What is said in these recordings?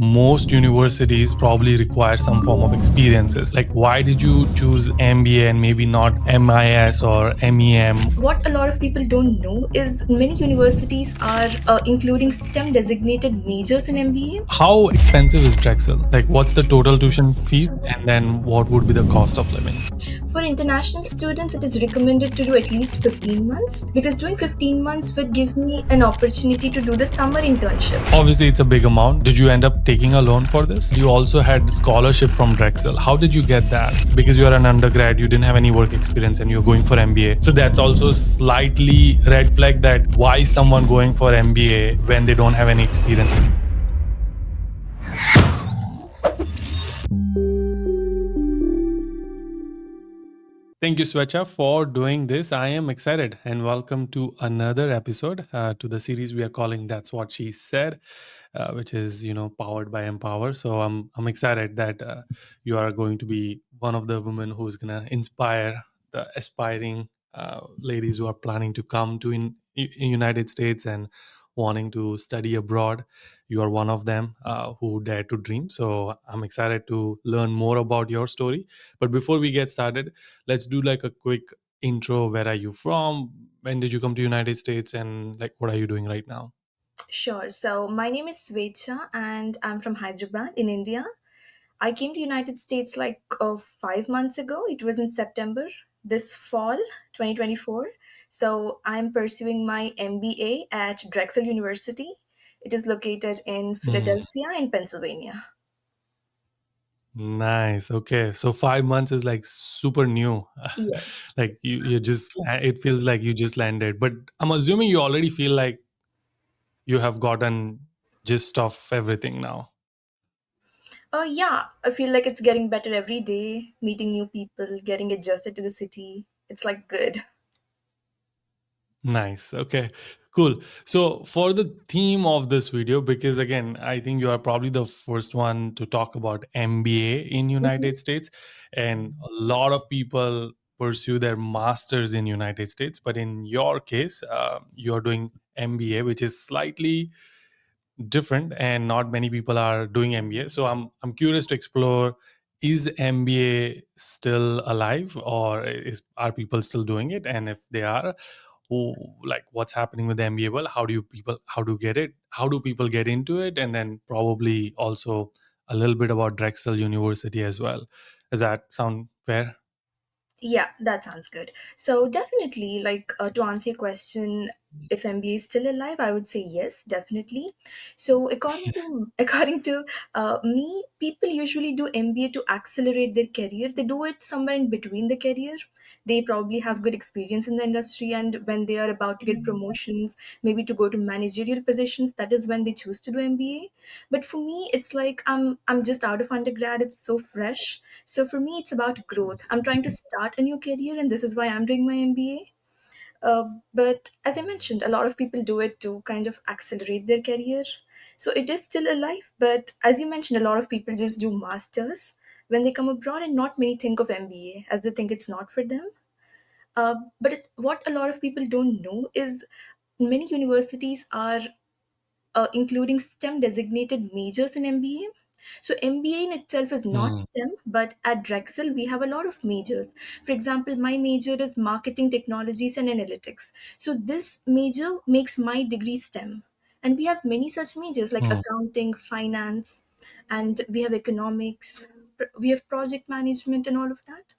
most universities probably require some form of experiences. Like, why did you choose MBA and maybe not MIS or MEM? What a lot of people don't know is many universities are including STEM designated majors in MBA. How expensive is Drexel? Like, what's the total tuition fees? And then what would be the cost of living? For international students, it is recommended to do at least 15 months because doing 15 months would give me an opportunity to do the summer internship. Obviously, it's a big amount. Did you end up taking a loan for this? You also had scholarship from Drexel. How did you get that? Because you are an undergrad, you didn't have any work experience, and you're going for MBA. So that's also slightly red flag that why is someone going for MBA when they don't have any experience? Thank you, Sweccha, for doing this. I am excited and welcome to another episode to the series we are calling "That's What She Said," which is powered by Empower. So I'm excited that you are going to be one of the women who's gonna inspire the aspiring ladies who are planning to come to in United States and wanting to study abroad. You are one of them who dare to dream. So I'm excited to learn more about your story. But before we get started, let's do like a quick intro. Where are you from? When did you come to United States? And like, what are you doing right now? Sure. So my name is Sweccha and I'm from Hyderabad in India. I came to United States like 5 months ago. It was in September this fall, 2024. So I'm pursuing my MBA at Drexel University. It is located in Hmm. Philadelphia in Pennsylvania. Nice. Okay. So 5 months is like super new. Yes. Like you just, it feels like you just landed. But I'm assuming you already feel like you have gotten gist of everything now. Yeah, I feel like it's getting better every day, meeting new people, getting adjusted to the city. It's like good. Nice. Okay. Cool. So, for the theme of this video, because again, I think you are probably the first one to talk about MBA in Mhm. United States, and a lot of people pursue their masters in United States. But in your case, you are doing MBA, which is slightly different, and not many people are doing MBA. So, I'm curious to explore: is MBA still alive, or are people still doing it? And if they are, who, like, what's happening with the MBA? Well, how do get it? How do people get into it? And then probably also a little bit about Drexel University as well. Does that sound fair? Yeah, that sounds good. So definitely, like to answer your question, if MBA is still alive, I would say yes, definitely. So according to me, people usually do MBA to accelerate their career. They do it somewhere in between the career. They probably have good experience in the industry, and when they are about to get promotions, maybe to go to managerial positions, that is when they choose to do MBA. But for me, it's like I'm just out of undergrad. It's so fresh, so for me, it's about growth. I'm trying to start a new career, and this is why I'm doing my MBA. But as I mentioned, a lot of people do it to kind of accelerate their career. So it is still alive, but as you mentioned, a lot of people just do masters when they come abroad, and not many think of MBA as they think it's not for them. What a lot of people don't know is many universities are including STEM designated majors in MBA. So MBA in itself is not Hmm. STEM, but at Drexel we have a lot of majors. For example, my major is marketing technologies and analytics. So this major makes my degree STEM. And we have many such majors like Hmm. accounting, finance, and we have economics, we have project management and all of that.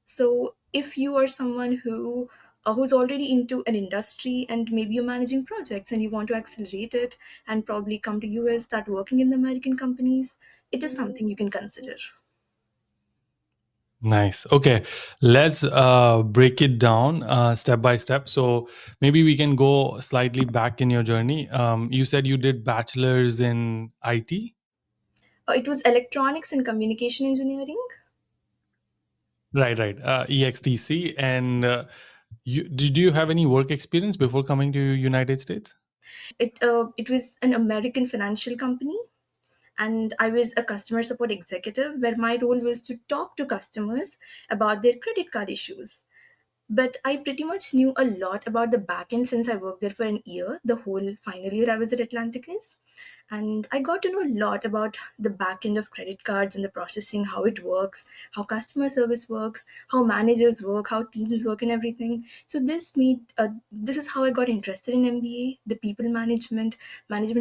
So if you are someone who's already into an industry and maybe you're managing projects and you want to accelerate it and probably come to US, start working in the American companies, it is something you can consider. Nice. Okay, let's break it down step by step. So maybe we can go slightly back in your journey. You said you did bachelor's in IT. It was electronics and communication engineering. Right, right. EXTC. And did you have any work experience before coming to United States? It was an American financial company, and I was a customer support executive where my role was to talk to customers about their credit card issues. But I pretty much knew a lot about the back end since I worked there for an year, the whole final year I was at Atlanticus. And I got to know a lot about the back end of credit cards and the processing, how it works, how customer service works, how managers work, how teams work, and everything. So this is how I got interested in MBA. The people management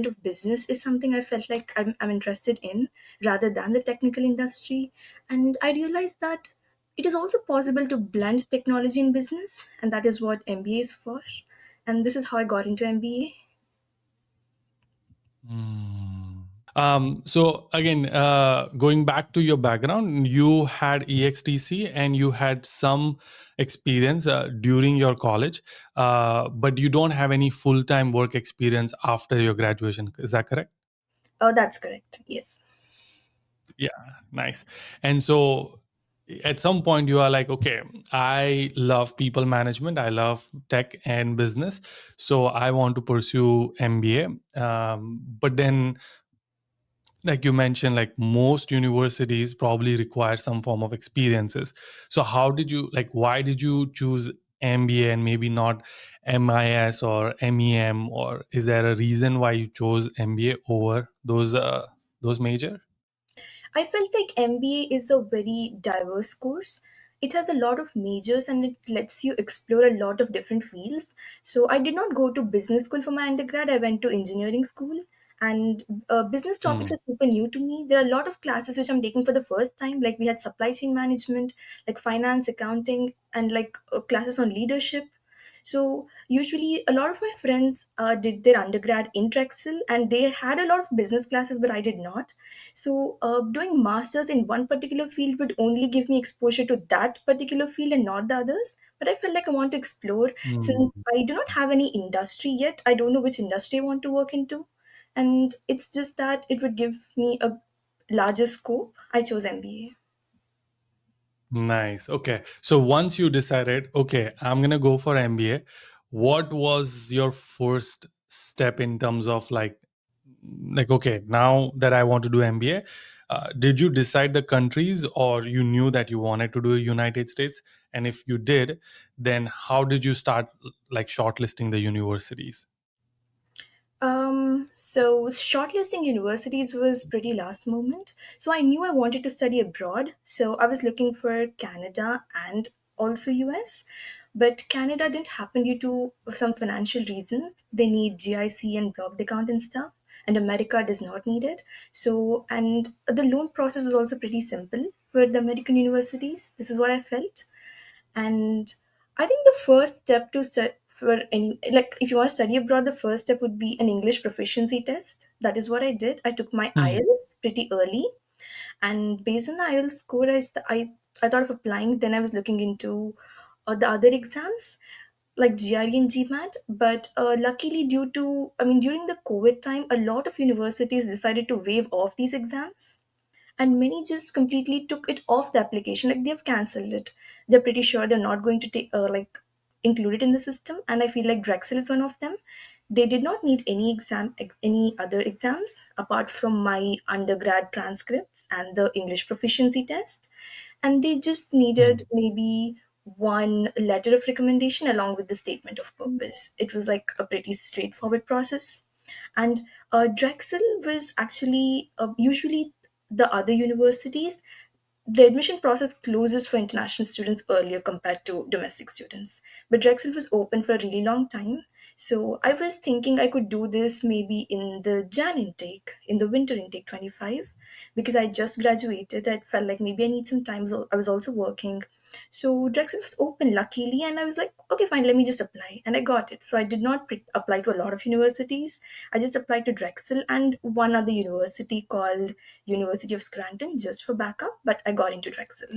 of business is something I felt like I'm interested in rather than the technical industry. And I realized that it is also possible to blend technology in business, and that is what MBA is for. And this is how I got into MBA. Hmm. So again, going back to your background, you had EXTC and you had some experience during your college, but you don't have any full-time work experience after your graduation. Is that correct? Oh, that's correct. Yes. Yeah, nice. And so at some point you are like, okay, I love people management, I love tech and business, so I want to pursue MBA. But then, like you mentioned, like most universities probably require some form of experiences. So how did you, like, why did you choose MBA and maybe not MIS or MEM, or is there a reason why you chose MBA over those major? I felt like MBA is a very diverse course. It has a lot of majors and it lets you explore a lot of different fields. So I did not go to business school for my undergrad. I went to engineering school, and business topics Hmm. are super new to me. There are a lot of classes which I'm taking for the first time. Like we had supply chain management, like finance, accounting, and like classes on leadership. So usually, a lot of my friends did their undergrad in Drexel, and they had a lot of business classes, but I did not. So doing masters in one particular field would only give me exposure to that particular field and not the others. But I felt like I want to explore since Hmm. I do not have any industry yet. I don't know which industry I want to work into, and it's just that it would give me a larger scope. I chose MBA. Nice. Okay. So once you decided, okay, I'm going to go for MBA, what was your first step in terms of like, okay, now that I want to do MBA, did you decide the countries or you knew that you wanted to do United States? And if you did, then how did you start like shortlisting the universities? So shortlisting universities was pretty last moment. So I knew I wanted to study abroad. So I was looking for Canada and also US. But Canada didn't happen due to some financial reasons. They need GIC and blocked account and stuff. And America does not need it. So, and the loan process was also pretty simple for the American universities. This is what I felt. And I think the first step to set for any, like if you want to study abroad, the first step would be an English proficiency test. That is what I did. I took my Hmm. IELTS pretty early, and based on the IELTS score, I thought of applying. Then I was looking into the other exams like GRE and GMAT. But luckily, during the COVID time, a lot of universities decided to waive off these exams, and many just completely took it off the application, like they've cancelled it. They're pretty sure they're not going to take include it in the system, and I feel like Drexel is one of them. They did not need any other exams apart from my undergrad transcripts and the English proficiency test, and they just needed Hmm. maybe one letter of recommendation along with the statement of purpose. It was like a pretty straightforward process. And Drexel was actually usually the other universities, the admission process closes for international students earlier compared to domestic students. But Drexel was open for a really long time. So I was thinking I could do this maybe in the Jan intake, in the winter intake 25, because I just graduated. I felt like maybe I need some time. So I was also working. So Drexel was open luckily, and I was like, okay, fine, let me just apply. And I got it. So I did not apply to a lot of universities. I just applied to Drexel and one other university called University of Scranton just for backup, but I got into Drexel.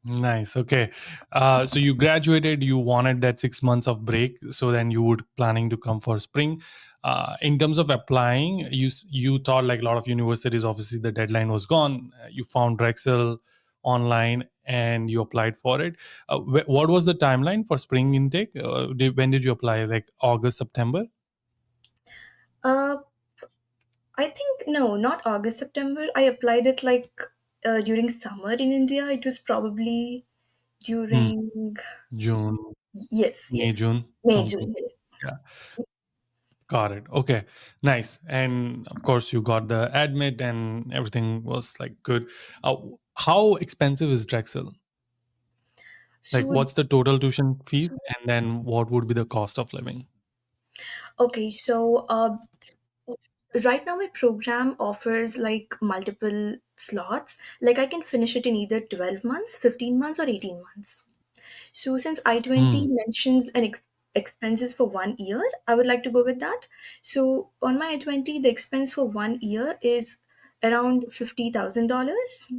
Nice. Okay. So you graduated, you wanted that 6 months of break. So then you would planning to come for spring. In terms of applying, you thought like a lot of universities, obviously the deadline was gone. You found Drexel online and you applied for it. What was the timeline for spring intake? When did you apply? Like August, September? Uh, I think no, not August, September. I applied it like during summer in India. It was probably Hmm. during June, yes, May, yes, June, May, something. June, yes. Yeah. Got it. Okay. Nice. And of course, you got the admit and everything was like good. Uh, how expensive is Drexel? Like, So, what's the total tuition fees? And then what would be the cost of living? okay, so right now my program offers like multiple slots. Like I can finish it in either 12 months, 15 months, or 18 months. So since I-20 Hmm. mentions an expenses for 1 year, I would like to go with that. So on my I-20, the expense for 1 year is around $50,000.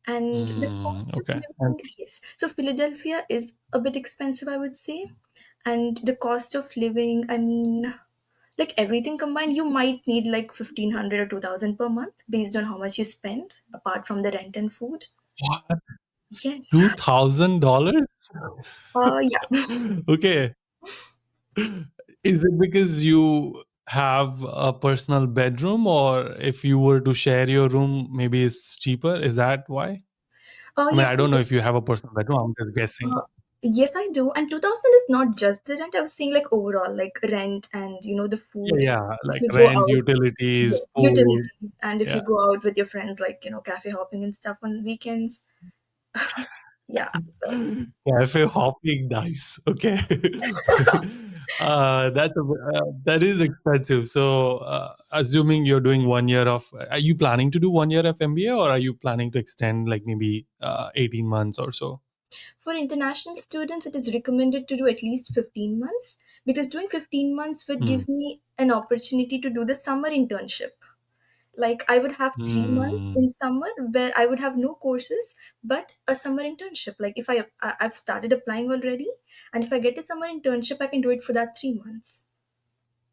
And the Hmm. cost of Okay. And living, yes. So Philadelphia is a bit expensive, I would say. And the cost of living, I mean, like everything combined, you might need like 1,500 or 2,000 per month based on how much you spend, apart from the rent and food. what? Yes. $2,000? Yeah. Okay. Is it because you have a personal bedroom, or if you were to share your room, maybe it's cheaper? Is that why? I mean, Yes, I I don't know do. if you have a personal bedroom. I'm just guessing. Uh, yes, I do. And 2,000 is not just the rent. I was saying like overall, like rent and the Yeah, food. yeah, If like you go rent, out, utilities, yes, food. utilities. And if you Yeah. go out with your friends, like cafe hopping and stuff on weekends. Yeah. So Cafe hopping, nice. Okay. That is expensive. So, assuming you're doing 1 year of, are you planning to do 1 year of MBA, or are you planning to extend like maybe 18 months or so? for international students, it is recommended to do at least 15 months because doing 15 months would Hmm. give me an opportunity to do the summer internship. Like I would have 3 months in Hmm. summer where I would have no courses but a summer internship. Like if I've started applying already, and if I get a summer internship, I can do it for that 3 months.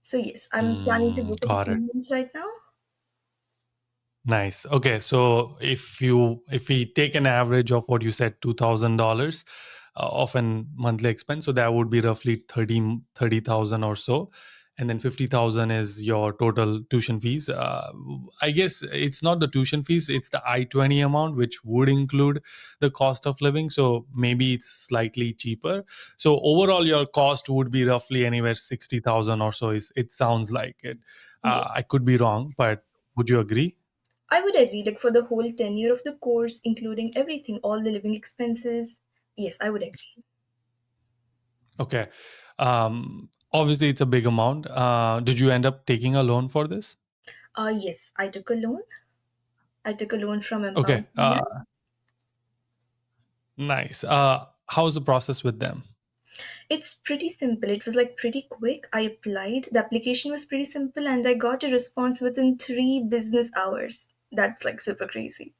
So yes, I'm planning to Hmm. go for the Got it. 3 months right now. Nice. Okay, so if we take an average of what you said, $2,000 of an monthly expense, so that would be roughly 30,000 or so, and then 50,000 is your total tuition fees. I guess it's not the tuition fees; it's the I-20 amount, which would include the cost of living. So maybe it's slightly cheaper. So overall, your cost would be roughly anywhere 60,000 or so. Is it sounds like it? I Yes, could be wrong, but would you agree? I would agree. Like for the whole tenure of the course, including everything, all the living expenses. Yes, I would agree. Okay. Obviously, it's a big amount. Did you end up taking a loan for this? Yes, I took a loan. I took a loan from MPOWER Okay. Stories. Nice. How's the process with them? It's pretty simple. It was like pretty quick. I applied. The application was pretty simple and I got a response within 3 business hours. That's like super crazy.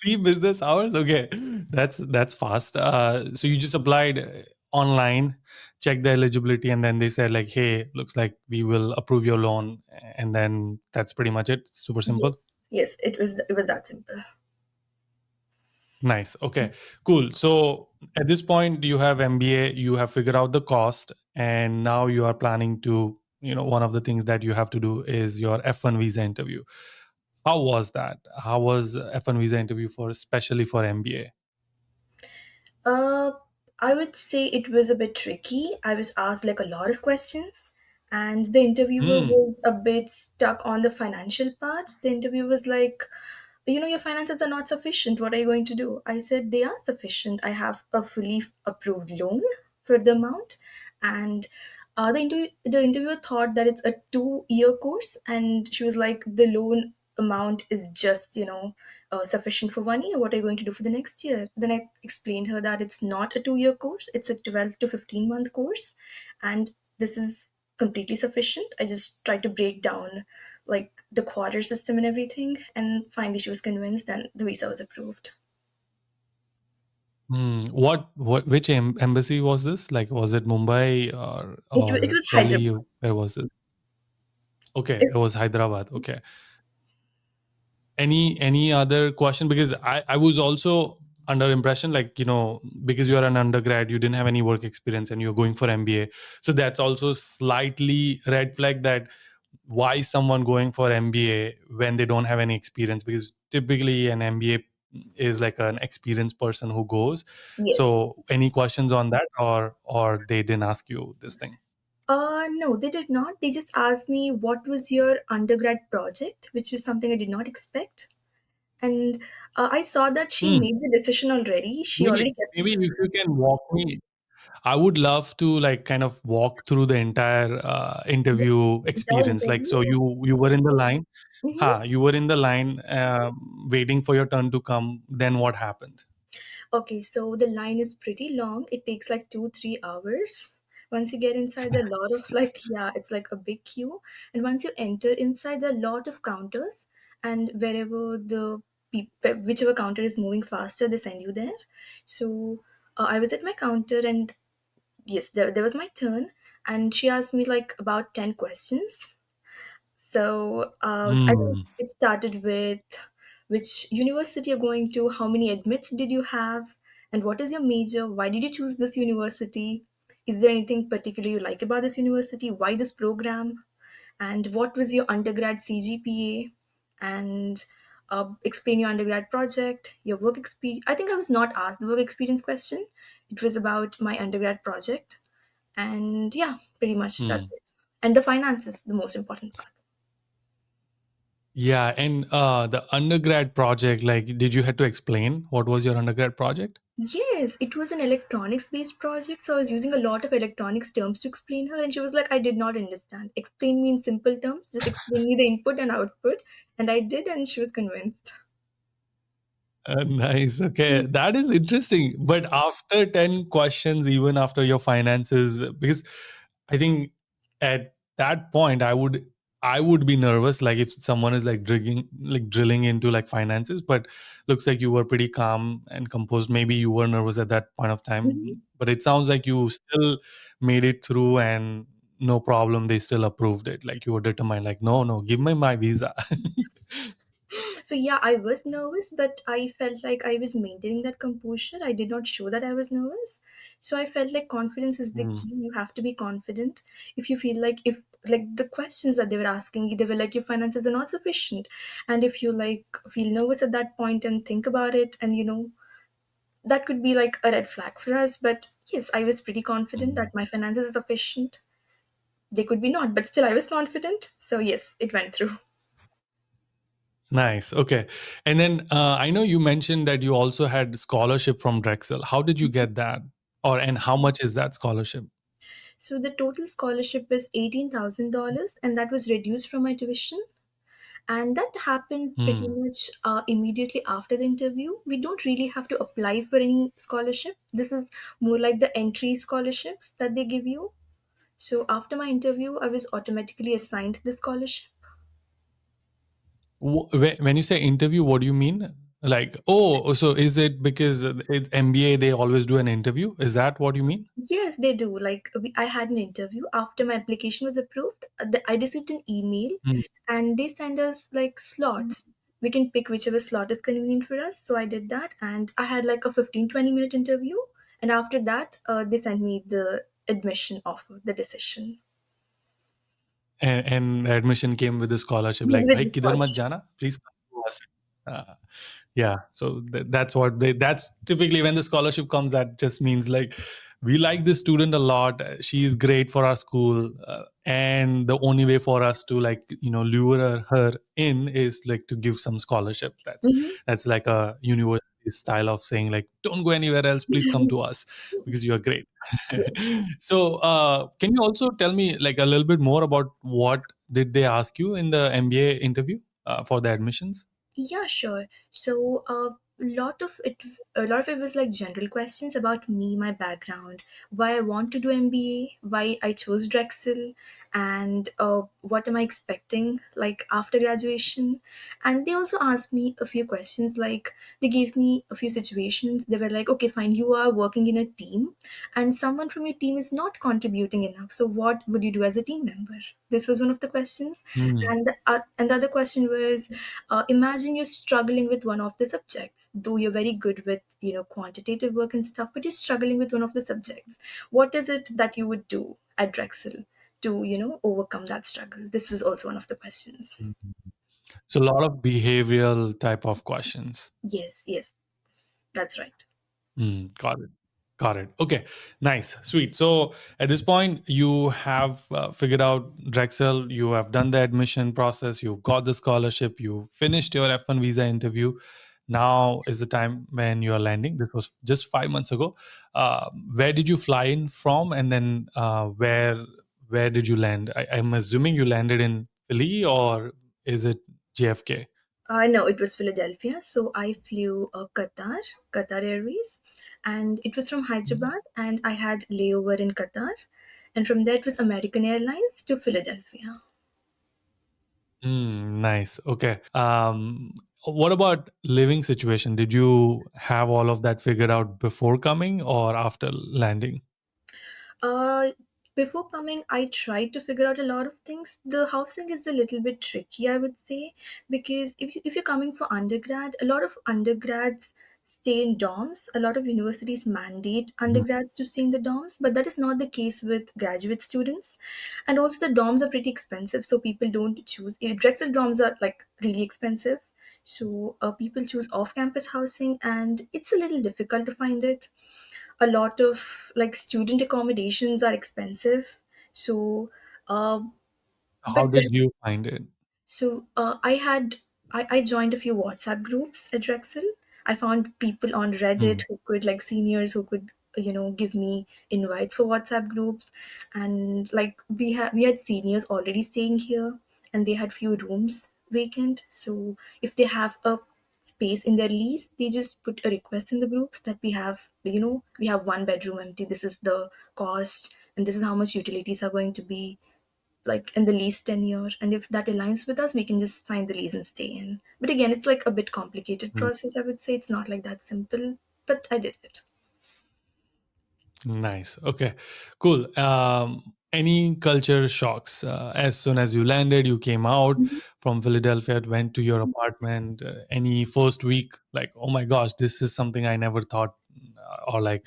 3 business hours. Okay, that's fast. So you just applied online, checked the eligibility, and then they said like, "Hey, looks like we will approve your loan," and then that's pretty much it. Super simple. Yes. Yes, it was that simple. Nice. Okay, cool. So at this point, you have MBA, you have figured out the cost, and now you are planning to, one of the things that you have to do is your F1 visa interview. How was that? How was F1 visa interview for, especially for MBA? Uh, I would say it was a bit tricky. I was asked like a lot of questions, and the interviewer Hmm. was a bit stuck on the financial part. The interviewer was like, your finances are not sufficient. What are you going to do? I said, they are sufficient. I have a fully approved loan for the amount. And the interviewer thought that it's a 2 year course, and she was like, the loan amount is just sufficient for 1 year. What are you going to do for the next year? Then I explained her that it's not a 2 year course, it's a 12 to 15-month course, and this is completely sufficient. I just tried to break down like the quarter system and everything, and finally she was convinced, and the visa was approved. Hmm. Which embassy was this? Like, was it Mumbai or It or was Delhi? Hyderabad. Where was this? Okay, it It's, was Hyderabad. Okay. Any other question? Because I was also under impression, like, because you are an undergrad, you didn't have any work experience and you're going for MBA, so that's also slightly red flag, that why someone going for MBA when they don't have any experience, because typically an MBA is like an experienced person who goes. yes. So any questions on that, or they didn't ask you this thing? No, they did not. They just asked me what was your undergrad project, which was something I did not expect. And I saw that she Hmm. made the decision already. She Maybe already kept. maybe if you can walk me, I would love to like kind of walk through the entire interview The entire experience. Like, interview. so you were in the line, Mhm. you were in the line, waiting for your turn to come. Then what happened? Okay, so the line is pretty long. It takes like 2-3 hours. Once you get inside, there are a lot of like, yeah, it's like a big queue. And once you enter inside, there are a lot of counters. And wherever whichever counter is moving faster, they send you there. So I was at my counter, and yes, there was my turn. And she asked me like about 10 questions. So I think Hmm. it started with which university you're going to, how many admits did you have, and what is your major? Why did you choose this university? Is there anything particular you like about this university? Why this program? And what was your undergrad CGPA? And explain your undergrad project, your work experience. I think I was not asked the work experience question. It was about my undergrad project. And yeah, pretty much Hmm. that's it. And the finances, the most important part. Yeah, and the undergrad project, like, did you had to explain what was your undergrad project? Yes, it was an electronics based project, so I was using a lot of electronics terms to explain her, and she was like, I did not understand. Explain me in simple terms, just explain me the input and output. And I did, and she was convinced. Nice. Okay. That is interesting. But after 10 questions, even after your finances, because I think at that point, I would be nervous, like if someone is drilling into like finances, but looks like you were pretty calm and composed. Maybe you were nervous at that point of Mhm. time, but it sounds like you still made it through and no problem. They still approved it. Like you were determined, like, no, no, give me my visa. So yeah, I was nervous, but I felt like I was maintaining that composure. I did not show that I was nervous. So I felt like confidence is the Hmm. key. You have to be confident. If you feel like if like the questions that they were asking, they were like your finances are not sufficient. And if you like feel nervous at that point and think about it, and that could be like a red flag for us. But yes, I was pretty confident Hmm. that my finances are sufficient. They could be not, but still I was confident. So yes, it went through. Nice. Okay. And then I know you mentioned that you also had scholarship from Drexel. How did you get that? Or and how much is that scholarship? So the total scholarship is $18,000, and that was reduced from my tuition. And that happened pretty Hmm. much immediately after the interview. We don't really have to apply for any scholarship. This is more like the entry scholarships that they give you. So after my interview, I was automatically assigned the scholarship. When you say interview, what do you mean? Like, oh, so is it because it's MBA, they always do an interview? Is that what you mean? Yes, they do. Like, I had an interview after my application was approved. I received an email, Hmm. and they send us like slots. We can pick whichever slot is convenient for us. So I did that, and I had like a 15-20 minute interview. And after that, they sent me the admission offer, the decision. And admission came with the scholarship. Yeah, Like, with bhai, the kidhar mat scholarship. jana? Please come to us. Uh, yeah, so that's what that's typically when the scholarship comes, that just means like we like this student a lot, she is great for our school, and the only way for us to like lure her in is like to give some scholarships. Mhm. That's like a university style of saying like, don't go anywhere else, please come to us because you are great. Yes. So can you also tell me like a little bit more about what did they ask you in the MBA interview for the admissions? Yeah, sure. So, a lot of it was like general questions about me, my background, why I want to do MBA, why I chose Drexel, and what am I expecting like after graduation. And they also asked me a few questions. Like they gave me a few situations. They were like, "Okay, fine, you are working in a team, and someone from your team is not contributing enough. So, what would you do as a team member?" This was one of the questions, Hmm. and the other question was, imagine you're struggling with one of the subjects, though you're very good with quantitative work and stuff, but you're struggling with one of the subjects. What is it that you would do at Drexel to overcome that struggle? This was also one of the questions. So a lot of behavioral type of questions. Yes, yes, that's right. Got it. Got it. Okay. Nice. Sweet. So at this point, you have figured out Drexel. You have done the admission process. You got the scholarship. You finished your F1 visa interview. Now is the time when you are landing. This was just 5 months ago. Where did you fly in from, and then where did you land? I'm assuming you landed in Philly, or is it JFK? No, it was Philadelphia. So I flew Qatar Airways, and it was from Hyderabad, and I had layover in Qatar, and from there it was American Airlines to Philadelphia. Nice. Okay. What about living situation? Did you have all of that figured out before coming or after landing? Uh, Before coming, I tried to figure out a lot of things. The housing is a little bit tricky, I would say, because if you're coming for undergrad, a lot of undergrads stay in dorms. A lot of universities mandate Mhm. undergrads to stay in the dorms, but that is not the case with graduate students. And also, the dorms are pretty expensive, so people don't choose. Drexel dorms are like really expensive, so people choose off-campus housing, and it's a little difficult to find it. A lot of like student accommodations are expensive, so uh, How but did you find it? I joined a few WhatsApp groups at Drexel. I found people on Reddit Mm. who could, like seniors who could, give me invites for WhatsApp groups. And like we had seniors already staying here, and they had few rooms vacant. So if they have a space in their lease, they just put a request in the groups that we have one bedroom empty. This is the cost, and this is how much utilities are going to be like in the lease tenure, and if that aligns with us, we can just sign the lease and stay in. But again, it's like a bit complicated process, I would say. It's not like that simple, but I did it. Nice. Okay. Cool. Any culture shocks? As soon as you landed, you came out from Philadelphia, went to your apartment. Any first week, like, oh my gosh, this is something I never thought, or like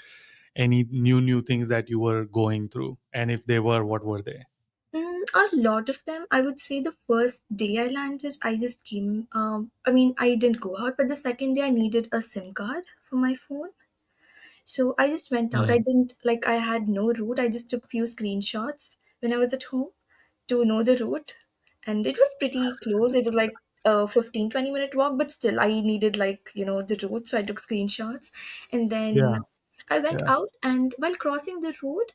any new things that you were going through, and if they were, what were they? A lot of them, I would say. The first day I landed, I just came. I mean, I didn't go out, but the second day I needed a SIM card for my phone. So I just went out. I Mm. didn't like I had no route. I just took few screenshots when I was at home to know the route. And it was pretty close. It was like a 15-20 minute walk, but still I needed the route. So I took screenshots. And then Yeah. I went Yeah. out, and while crossing the road,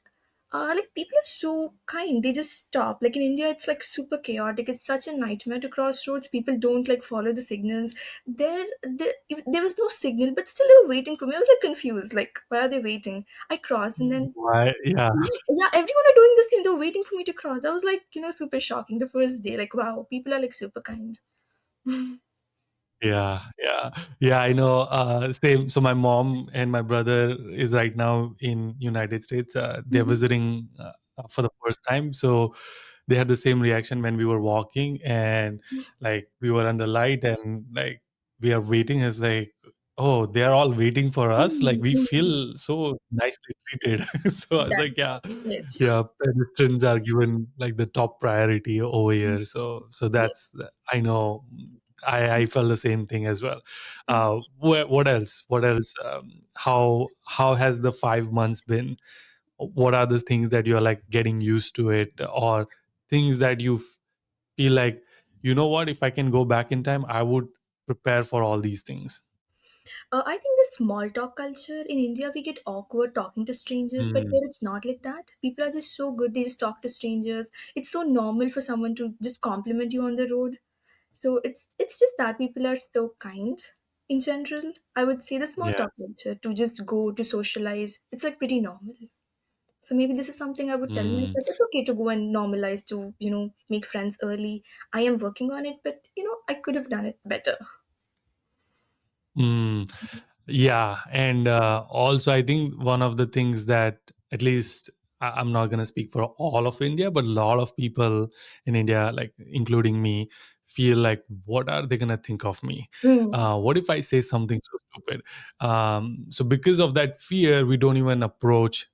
like people are so kind. They just stop. Like in India, it's like super chaotic. It's such a nightmare to cross roads. People don't like follow the signals. There was no signal, but still they were waiting for me. I was like confused. Like, why are they waiting? I crossed, and then Why? Yeah. yeah, everyone are doing this thing. They're waiting for me to cross. I was like, super shocking the first day. Like, wow, people are like super kind. Yeah, yeah, yeah. I know. Same. So my mom and my brother is right now in United States. They're Mhm. visiting for the first time. So they had the same reaction when we were walking, and like we were on the light, and like we are waiting. Is like, oh, they are all waiting for us. Like we Mhm. feel so nicely treated. So I was like, That's yeah, yes, yeah. Pedestrians are given like the top priority over here. So yes, that's I know. I felt the same thing as well. yes. What else? What else? How has the 5 months been? What are the things that you're like getting used to it, or things that you feel like, you know what? If I can go back in time, I would prepare for all these things. I think the small talk culture in India, we get awkward talking to strangers, but Mm, here it's not like that. People are just so good, they just talk to strangers. It's so normal for someone to just compliment you on the road. So it's just that people are so kind in general. I would say the small talk yes. culture to just go to socialize, it's like pretty normal. So maybe this is something I would tell Mm, myself. It's okay to go and normalize to, make friends early. I am working on it, but I could have done it better. mm. Yeah, and also I think one of the things that, at least I'm not going to speak for all of India, but a lot of people in India, like including me, feel like, what are they going to think of me? Mm. What if I say something so stupid? So because of that fear, we don't even approach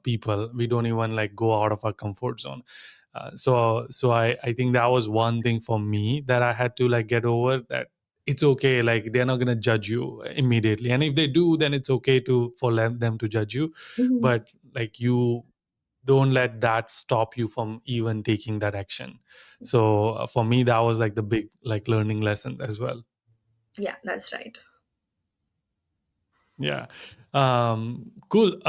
people. We don't even like go out of our comfort zone. So I think that was one thing for me that I had to like get over, that it's okay, like they're not going to judge you immediately, and if they do, then it's okay to for them to judge you. Mhm. But like, you don't let that stop you from even taking that action. So for me, that was like the big like learning lesson as well. Yeah, that's right. Yeah. Cool.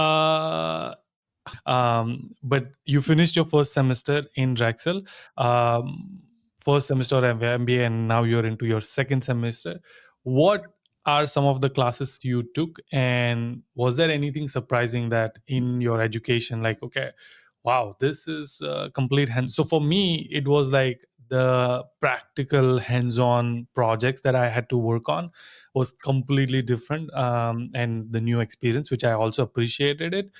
But you finished your first semester in Drexel, um, first semester of MBA, and now you're into your second semester. What are some of the classes you took, and was there anything surprising that in your education, like, okay, wow, this is complete hands. So for me, it was like the practical hands-on projects that I had to work on was completely different, and the new experience, which I also appreciated it.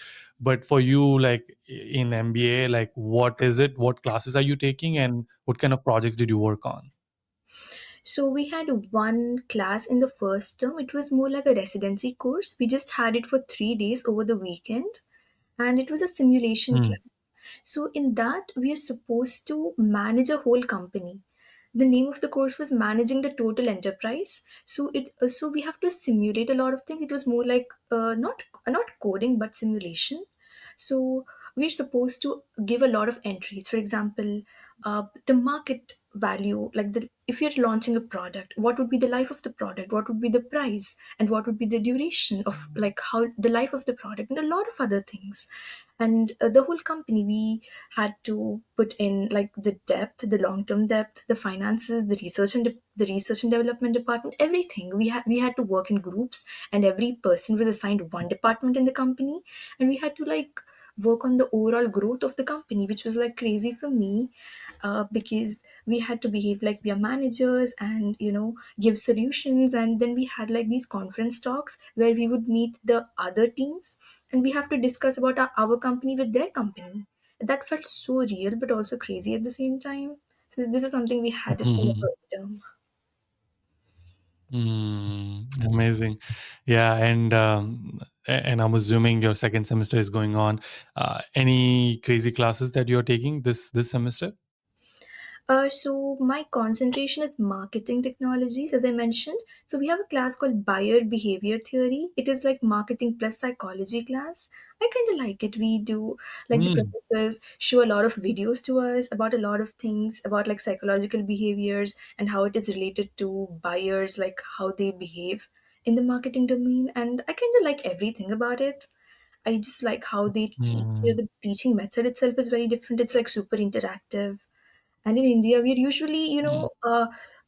But for you, like in MBA, like what is it? What classes are you taking, and what kind of projects did you work on? So we had one class in the first term. It was more like a residency course. We just had it for 3 days over the weekend, and it was a simulation Mm. class. So in that, we are supposed to manage a whole company. The name of the course was managing the total enterprise. So we have to simulate a lot of things. It was more like not coding but simulation. So we're supposed to give a lot of entries. For example, the market value, like the if you're launching a product, what would be the life of the product, what would be the price, and what would be the duration of like how the life of the product, and a lot of other things. And the whole company, we had to put in like the depth, the long term depth, the finances, the research and development department, everything. We had to work in groups, and every person was assigned one department in the company, and we had to like work on the overall growth of the company, which was like crazy for me, because we had to behave like we are managers and give solutions. And then we had like these conference talks where we would meet the other teams, and we have to discuss about our company with their company. That felt so real but also crazy at the same time. So this is something we had it in the first term. Amazing. Yeah, and I'm assuming your second semester is going on. Any crazy classes that you're taking this semester? So my concentration is marketing technologies, as I mentioned. So we have a class called Buyer Behavior Theory. It is like marketing plus psychology class. I kind of like it. We do like the Mm. professors show a lot of videos to us about a lot of things about like psychological behaviors and how it is related to buyers, like how they behave in the marketing domain. And I kind of like everything about it. I just like how they teach you. Mm. The teaching method itself is very different. It's like super interactive. And in India, we're usually, Mm.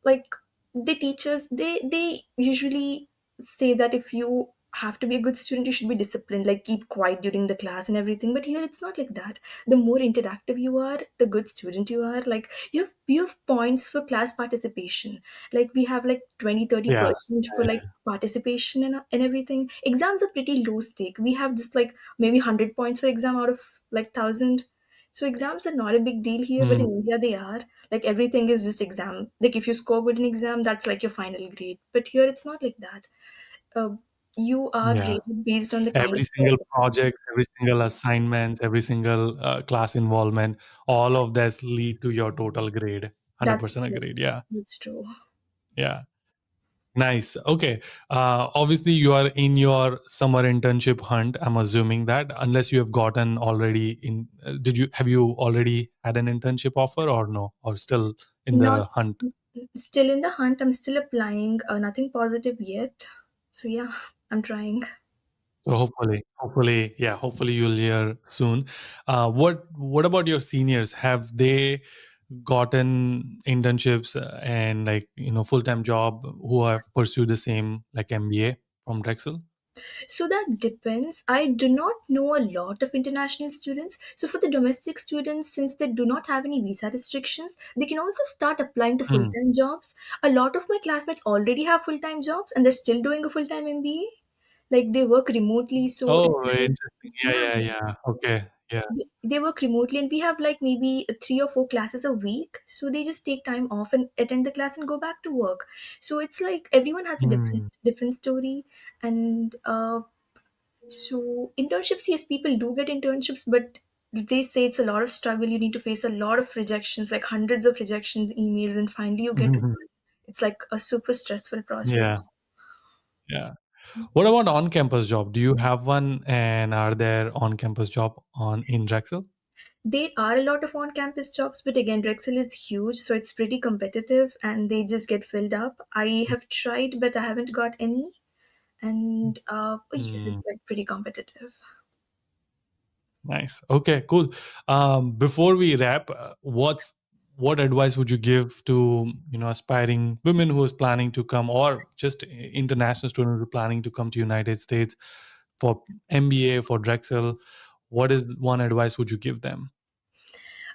like they teach us, they usually say that if you have to be a good student, you should be disciplined, like keep quiet during the class and everything. But here it's not like that. The more interactive you are, the good student you are. Like you have points for class participation. Like we have like 20 30 Yeah. percent for like participation and everything. Exams are pretty low stake. We have just like maybe 100 points for exam out of like 1,000. So exams are not a big deal here, but in Mm. India they are. Like everything is just exam. Like if you score good in exam, that's like your final grade. But here it's not like that. Uh, you are Yeah. graded based on the kind Every of single person. project, every single assignments, every single class involvement, all of this lead to your total grade, That's 100% true. agreed. Yeah. That's true. Yeah. Nice. Okay. Obviously, you are in your summer internship hunt. I'm assuming that, unless you have gotten already in. Did you have you already had an internship offer or no, or still in Not the hunt? still in the hunt. I'm still applying. Nothing positive yet. So yeah, I'm trying. So hopefully, yeah, hopefully you'll hear soon. What about your seniors? Have they gotten internships and like full time job who have pursued the same like MBA from Drexel? So that depends. I do not know a lot of international students. So for the domestic students, since they do not have any visa restrictions, they can also start applying to Hmm. full-time jobs. A lot of my classmates already have full-time jobs and they're still doing a full-time MBA. Like they work remotely, so Oh, instead of interesting. Yeah, yeah, yeah, yeah. Okay. Yes. they work remotely, and we have like maybe 3 or 4 classes a week. So they just take time off and attend the class and go back to work. So it's like everyone has a different Hmm. different story. And so internships, yes, people do get internships, but they say it's a lot of struggle. You need to face a lot of rejections, like hundreds of rejections, emails, and finally you get one. It's like a super stressful Yeah. process. Yeah. What about on-campus job? Do you have one, and are there on-campus job on in Drexel? There are a lot of on campus jobs, but again, Drexel is huge, so it's pretty competitive and they just get filled up. I have tried, but I haven't got any. And yes, Mm, it's like pretty competitive. nice. Okay, cool. Before we wrap, what advice would you give to aspiring women who is planning to come, or just international students who are planning to come to United States for MBA for Drexel? What is one advice would you give them?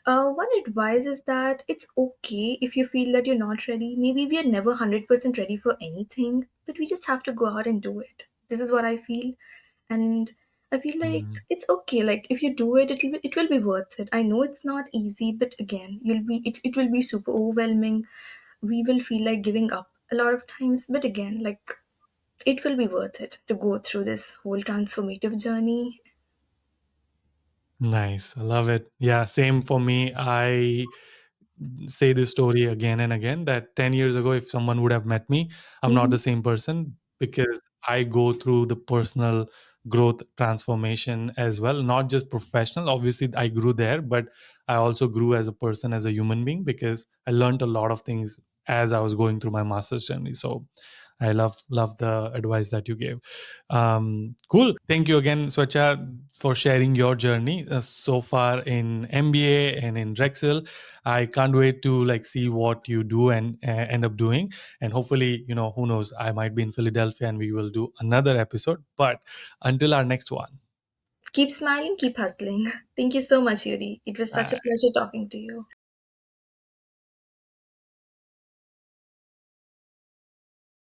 One advice is that it's okay if you feel that you're not ready. Maybe we are never 100% ready for anything, but we just have to go out and do it. This is what I feel. And I feel like Mm, it's okay. Like if you do it, it will be worth it. I know it's not easy, but again, it will be super overwhelming. We will feel like giving up a lot of times, but again, like it will be worth it to go through this whole transformative journey. nice. I love it. Yeah, same for me. I say this story again and again that 10 years ago, if someone would have met me, I'm not Mhm. the same person because I go through the personal growth transformation as well, not just professional. Obviously, I grew there, but I also grew as a person, as a human being, because I learned a lot of things as I was going through my master's journey. So I love the advice that you gave. Cool. Thank you again, Sweccha, for sharing your journey so far in MBA and in Drexel. I can't wait to like see what you do and end up doing. And hopefully, who knows, I might be in Philadelphia and we will do another episode. But until our next one, Keep smiling, keep hustling. Thank you so much, Yuri. It was such a uh, pleasure talking to you.